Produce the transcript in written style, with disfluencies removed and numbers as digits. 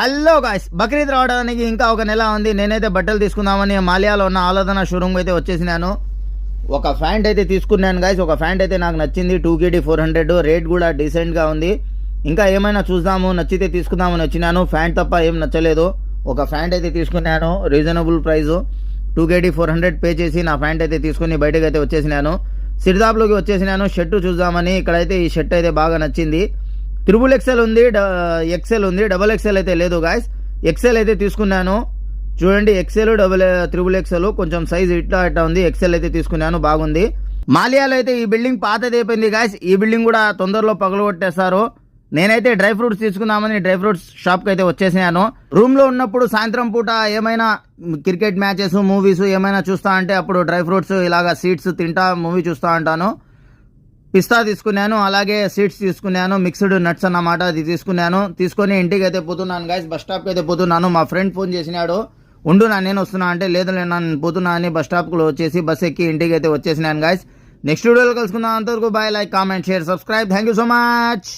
Hello guys, Bakrid రావడానికి ఇంకా ఒక నెల ఉంది. నేనైతే బట్టలు తీసుకుందామని మాలియాలో ఉన్న ఆలోధన షోరూమ్ అయితే వచ్చేసినాను. ఒక ప్యాంట్ అయితే తీసుకున్నాను గాయ్స్. ఒక ప్యాంట్ అయితే నాకు నచ్చింది. 2KD 400 రేట్ కూడా డీసెంట్గా ఉంది. ఇంకా ఏమైనా చూద్దాము, నచ్చితే తీసుకుందామని వచ్చినాను. ప్యాంట్ తప్ప ఏం నచ్చలేదు. ఒక ప్యాంట్ అయితే తీసుకున్నాను, రీజనబుల్ ప్రైస్. 2KD 400 పే చేసి నా ప్యాంట్ అయితే తీసుకుని బయటకు అయితే వచ్చేసినాను. సిరిదాబ్లోకి వచ్చేసినాను షర్టు చూద్దామని. ఇక్కడైతే ఈ షర్ట్ అయితే బాగా నచ్చింది. XXL ఉంది, XL ఉంది, XXL అయితే లేదు గాయస్. XL అయితే తీసుకున్నాను. చూడండి, XL XXL కొంచెం సైజ్ ఇట్లా ఉంది. XL అయితే తీసుకున్నాను, బాగుంది. మాలియాలో అయితే ఈ బిల్డింగ్ పాతది అయిపోయింది గాయస్. ఈ బిల్డింగ్ కూడా తొందరలో పగలగొట్టేస్తారు. నేనైతే డ్రై ఫ్రూట్స్ తీసుకుందామని డ్రై ఫ్రూట్స్ షాప్కి అయితే వచ్చేసినాను. రూమ్లో ఉన్నప్పుడు సాయంత్రం పూట ఏమైనా క్రికెట్ మ్యాచెస్, మూవీస్ ఏమైనా చూస్తా అంటే అప్పుడు డ్రై ఫ్రూట్స్ ఇలాగా సీడ్స్ తింటా మూవీ చూస్తూ ఉంటాను. పిస్తా తీసుకున్నాను, అలాగే సీడ్స్ తీసుకున్నాను, మిక్స్డ్ నట్స్ అన్నమాట. అది తీసుకొని ఇంటికి అయితే పోతున్నాను గాయస్. బస్ స్టాప్కి అయితే పోతున్నాను. మా ఫ్రెండ్ ఫోన్ చేసినాడు, ఉండు నేను వస్తున్నా అంటే, లేదు నేను పోతున్నా అని బస్ స్టాప్లో వచ్చేసి బస్ ఎక్కి ఇంటికి అయితే వచ్చేసినాను గాయస్. నెక్స్ట్ వీడియోలో కలుసుకుందాం. అంతవరకు bye. Like, comment, share, subscribe. Thank you so much.